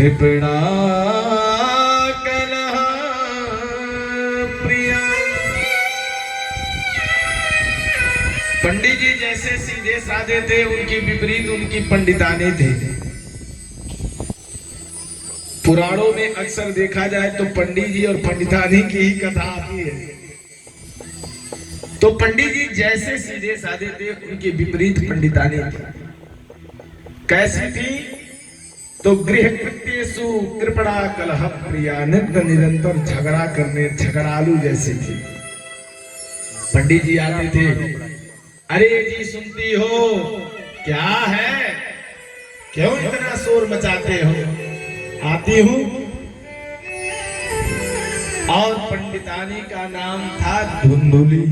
कृपणा कलह प्रिया। पंडित जी जैसे सीधे साधे थे, उनकी विपरीत उनकी पंडितानी थे। पुराणों में अक्सर देखा जाए तो पंडित जी और पंडितानी की ही कथा आती है। तो पंडित जी जैसे सीधे साधे थे, उनकी विपरीत पंडितानी थी। कैसी थी? तो गृह कृत्येषु कृपणा कलह प्रिया, नित्य निरंतर झगड़ा करने झगड़ालू जैसी थी। पंडित जी आते थे, अरे जी सुनती हो क्या है, क्यों इतना शोर मचाते हो? आती हूं। और पंडितानी का नाम था धुंधुली।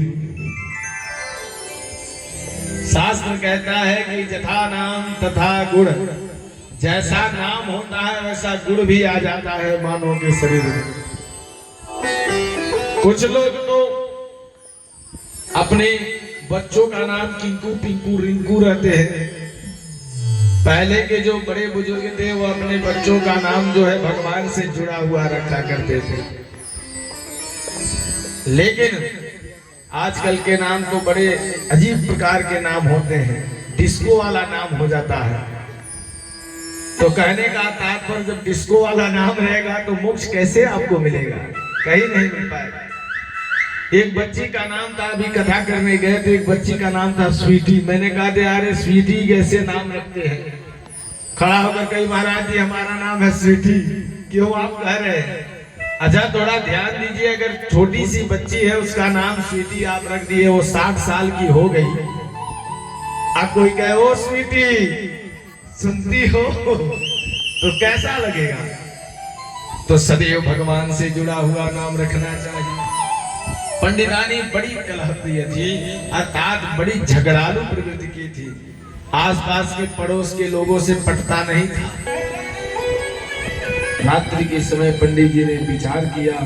शास्त्र कहता है कि जथा नाम तथा गुण, जैसा नाम होता है वैसा गुण भी आ जाता है मानव के शरीर में। कुछ लोग तो अपने बच्चों का नाम किंकू पिंकू रिंकू रखते हैं। पहले के जो बड़े बुजुर्ग थे वो अपने बच्चों का नाम जो है भगवान से जुड़ा हुआ रखा करते थे। लेकिन आजकल के नाम तो बड़े अजीब प्रकार के नाम होते हैं, डिस्को वाला नाम हो जाता है। तो कहने का तात्पर्य, जब डिस्को वाला नाम रहेगा तो मोक्ष कैसे आपको मिलेगा? कहीं नहीं मिल पाएगा। एक बच्ची का नाम था, अभी कथा करने गए तो एक बच्ची का नाम था स्वीटी। मैंने कहा थे अरे स्वीटी कैसे नाम रखते हैं? खड़ा होकर कही महाराज जी हमारा नाम है स्वीटी। क्यों आप कह रहे हैं? अच्छा थोड़ा ध्यान दीजिए, अगर छोटी सी बच्ची है उसका नाम स्वीटी आप रख दिए, वो 60 साल की हो गई, आप कोई कहे ओ स्वीटी सुनती हो तो कैसा लगेगा? तो सदैव भगवान से जुड़ा हुआ नाम रखना चाहिए। पंडितानी बड़ी कलहप्रिय थी, अर्थात बड़ी झगड़ालू प्रवृत्ति की थी। आसपास के पड़ोस के लोगों से पटता नहीं था। रात्रि के समय पंडित जी ने विचार किया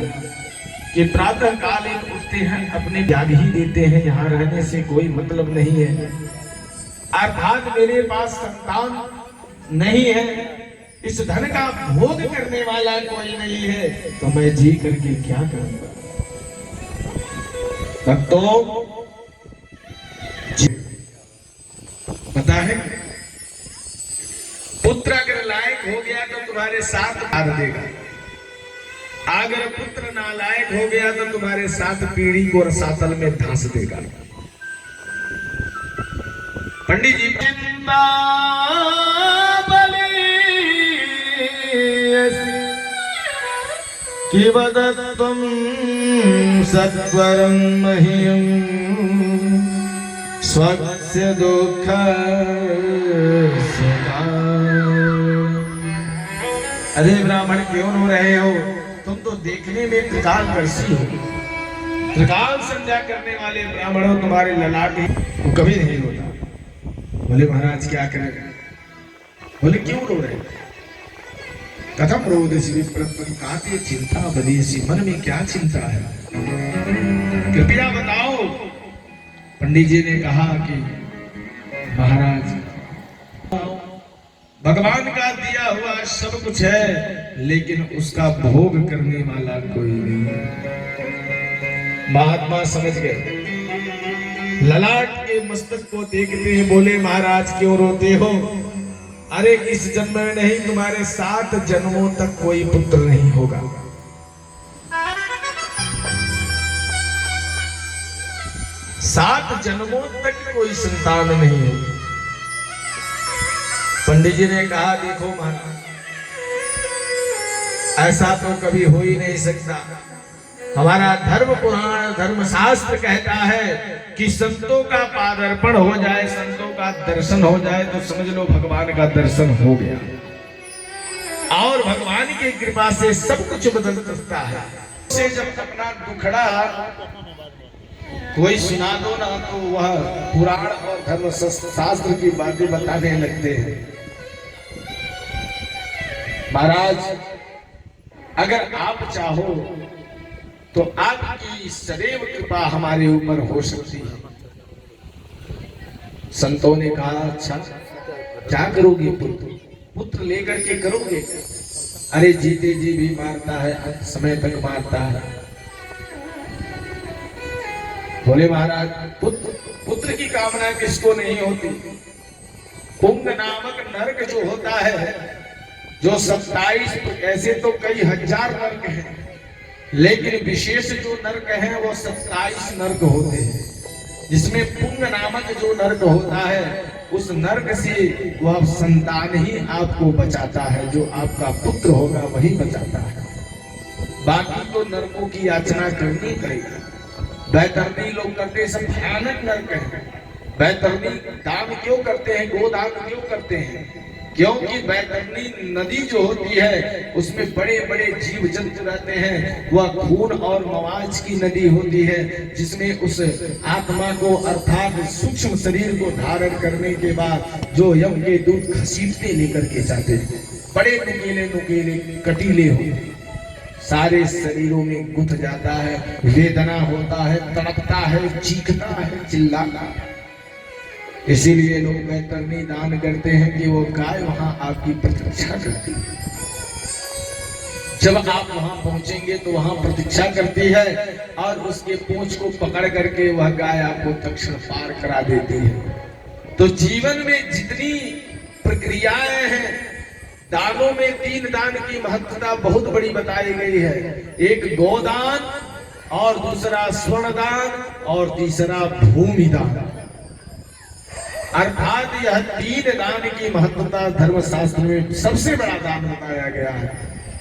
कि प्रातः काल उठते हैं, अपने त्याग ही देते हैं, यहाँ रहने से कोई मतलब नहीं है। अर्थात मेरे पास संतान नहीं है, इस धन का भोग करने वाला कोई नहीं है, तो मैं जी करके क्या करूंगा? तब तो पता है, पुत्र अगर लायक हो गया तो तुम्हारे साथ मार देगा, अगर पुत्र नालायक हो गया तो तुम्हारे साथ पीढ़ी को रसातल में धंस देगा। पंडित जी कि वदत्तम सत्वरं मह्यं स्वस्य दुःख। अरे ब्राह्मण क्यों रो रहे हो? तुम तो देखने में त्रिकालदर्शी हो, त्रिकाल संध्या करने वाले ब्राह्मण हो, तुम्हारे ललाट वो कभी नहीं रोता। बोले महाराज क्या करें? बोले क्यों रो रहे? कथम रोदसी प्रत्याते चिंता बदेसी, मन में क्या चिंता है? कृपया बताओ। पंडित जी ने कहा कि महाराज भगवान का दिया हुआ सब कुछ है, लेकिन उसका भोग करने वाला कोई नहीं। महात्मा समझ गए, ललाट के मस्तक को देखते हैं, बोले महाराज क्यों रोते हो? अरे इस जन्म में नहीं, तुम्हारे 7 जन्मों तक कोई पुत्र नहीं होगा। सात जन्मों तक कोई संतान नहीं होगी। पंडित जी ने कहा देखो महाराज, ऐसा तो कभी हो ही नहीं सकता। हमारा धर्म पुराण धर्म शास्त्र कहता है कि संतों का पादार्पण हो जाए, संतों का दर्शन हो जाए तो समझ लो भगवान का दर्शन हो गया। और भगवान की कृपा से सब कुछ बदल सकता है। से जब अपना दुखड़ा कोई सुना दो ना तो वह पुराण और धर्म शास्त्र की बातें बताने लगते हैं। महाराज अगर आप चाहो तो आपकी सदैव कृपा हमारे ऊपर हो सकती है। संतों ने कहा अच्छा क्या करोगे? पुत्र लेकर के करोगे? अरे जीते जी भी मारता है, अंत समय तक मारता है। बोले महाराज पुत्र की कामना किसको नहीं होती। पुंग नामक नरक जो होता है, जो 27, ऐसे तो कई हजार नरक हैं, लेकिन विशेष जो नरक हैं वो 27 नरक होते हैं, जिसमें पुंग नामक जो नरक होता है उस नरक से वह संतान ही आपको बचाता है, जो आपका पुत्र होगा वही बचाता है। बाकी तो नरकों की याचना करनी पड़ेगी। बैतरणी लोग करते सब भयानक नरक है। बैतरणी दान क्यों करते हैं, गोदान क्यों करते हैं? क्योंकि बैतरणी नदी जो होती है उसमें बड़े बड़े जीव जंतु रहते हैं। वह खून और मवाज की नदी होती है, जिसमें उस आत्मा को अर्थात सूक्ष्म शरीर को धारण करने के बाद जो यम के दूत घसीटते लेकर के जाते हैं, बड़े नुकीले नुकीले कटीले होते, सारे शरीरों में गुथ जाता है, वेदना होता है, तड़पता है, चीखता है, चिल्लाता है। इसीलिए लोग बैतरणी दान करते हैं कि वो गाय वहां आपकी प्रतीक्षा करती है। जब आप वहां पहुंचेंगे तो वहां प्रतीक्षा करती है और उसके पूंछ को पकड़ करके वह गाय आपको तक्षण पार करा देती है। तो जीवन में जितनी प्रक्रियाएं हैं, दानों में 3 दान की महत्वता बहुत बड़ी बताई गई है। एक गोदान, और दूसरा स्वर्ण दान, और तीसरा भूमि दान। अर्थात यह 3 दान की महत्वता धर्मशास्त्र में सबसे बड़ा दान बताया गया है।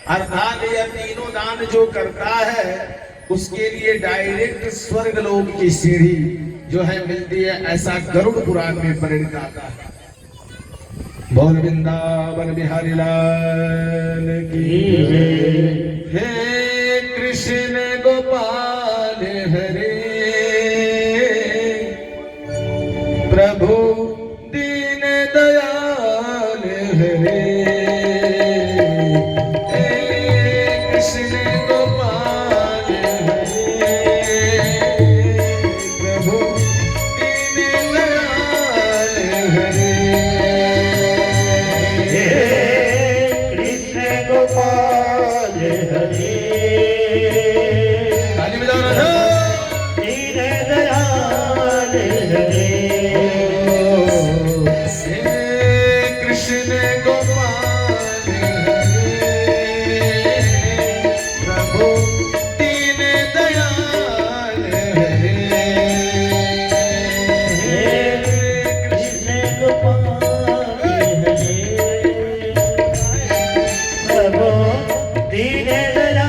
अर्थात यह तीनों दान जो करता है उसके लिए डायरेक्ट स्वर्ग लोक की सीढ़ी जो है मिलती है, ऐसा गरुड़ पुराण में वर्णित आता है। बोल वृंदावन बिहारी लाल की जय। हे कृष्ण गोपाल हरे प्रभु दीन दयाल हरे। कृष्ण गोपाल हरे प्रभु दीन दयाल हरे। कृष्ण गोपाल हरे ताली बजाओ ना। दीन दयाल हरे। कृष्ण गोपाल हरे प्रभु दीन दयाल हरे। कृष्ण गोपाल हरे प्रभु दीन दयाल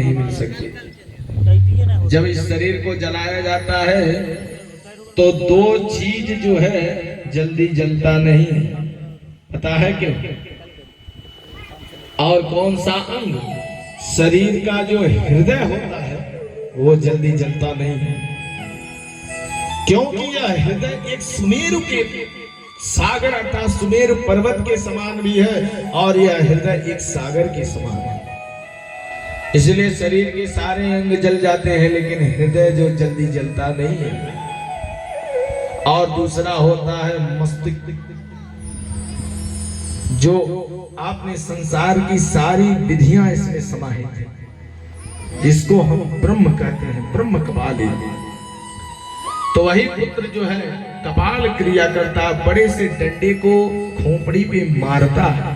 नहीं मिल सकती। जब इस शरीर को जलाया जाता है तो दो चीज जो है जल्दी जलता नहीं, पता है क्यों? और कौन सा अंग? शरीर का जो हृदय होता है वो जल्दी जलता नहीं है, क्योंकि यह हृदय एक सुमेरु के सागर अर्थात सुमेरु पर्वत के समान भी है और यह हृदय एक सागर के समान है। इसलिए शरीर के सारे अंग जल जाते हैं लेकिन हृदय जो जल्दी जलता नहीं है। और दूसरा होता है मस्तिष्क, जो आपने संसार की सारी विधियां इसमें समाहित है, जिसको हम ब्रह्म कहते हैं, ब्रह्म कपाली। तो वही पुत्र जो है कपाल क्रिया करता, बड़े से डंडे को खोपड़ी पे मारता है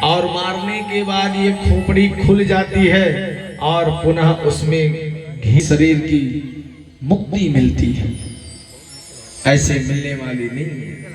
और मारने के बाद ये खोपड़ी खुल जाती है और पुनः उसमें घी शरीर की मुक्ति मिलती है। ऐसे मिलने वाली नहीं है।